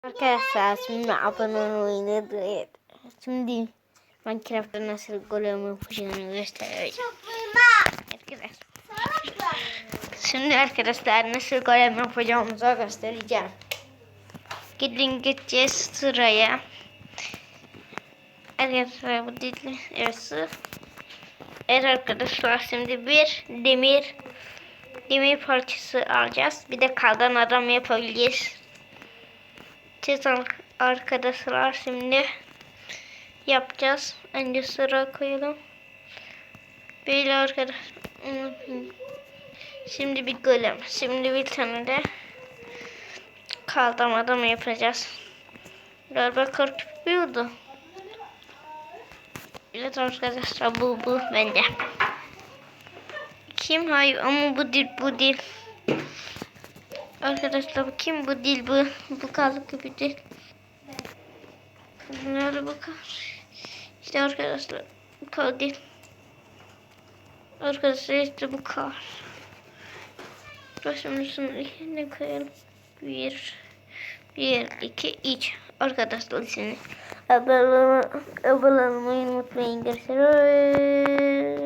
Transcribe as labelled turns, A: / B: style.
A: Arkadaşlar şimdi abone olmayı Şimdi Minecraft'ta nasıl golem yapacağını göstereceğim. Şimdi arkadaşlar nasıl golem yapacağımızı göstereceğim. Gideceğiz sıraya. Arkadaşlar bu değil. Evet arkadaşlar şimdi bir demir parçası alacağız. Bir de kardan adam yapabiliriz. Arkadaşlar şimdi yapacağız. Önce sıra koyalım. Böyle arkadaşlar. Şimdi bir golem. Şimdi bir tane de kaldım adam yapacağız. Galiba korkuyordu. Evet arkadaşlar bu bende. Kim? Hayır ama bu değil. Arkadaşlar bu kim? Bu değil bu. Bu kalıp gibi değil. Nerede bakar? İşte arkadaşlar bu kar değil. Arkadaşlar işte bu kar. Başımızın ne koyalım? Bir, iki, üç. Arkadaşlar şimdi abone olmayı unutmayın. Görüşürüz.